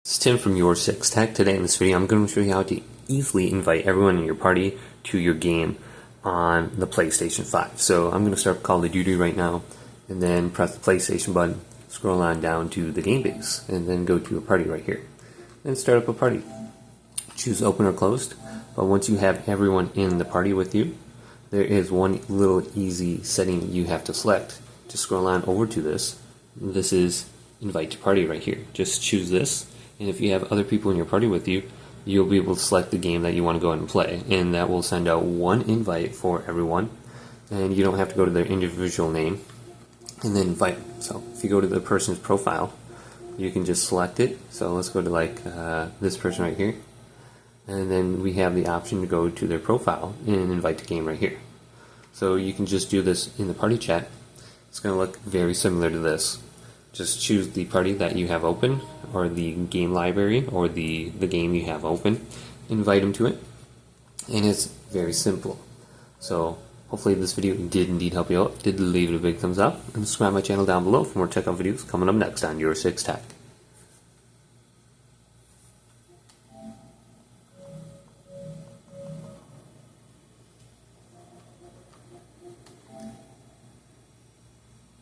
It's Tim from YourSixTech. Today in this video I'm going to show you how to easily invite everyone in your party to your game on the PlayStation 5. So I'm going to start Call of Duty right now and then press the PlayStation button, scroll on down to the game base and then go to a party right here. Then start up a party. Choose open or closed, but once you have everyone in the party with you, there is one little easy setting you have to select. Just scroll on over to this. This is invite to party right here. Just choose this. And if you have other people in your party with you, you'll be able to select the game that you want to go ahead and play. And that will send out one invite for everyone. And you don't have to go to their individual name and then invite. So if you go to the person's profile, you can just select it. So let's go to like this person right here. And then we have the option to go to their profile and invite to game right here. So you can just do this in the party chat. It's going to look very similar to this. Just choose the party that you have open, or the game library, or the game you have open. Invite them to it, and it's very simple. So hopefully this video did indeed help you out. Did leave it a big thumbs up, and subscribe to my channel down below for more tech videos coming up next on YourSixTech.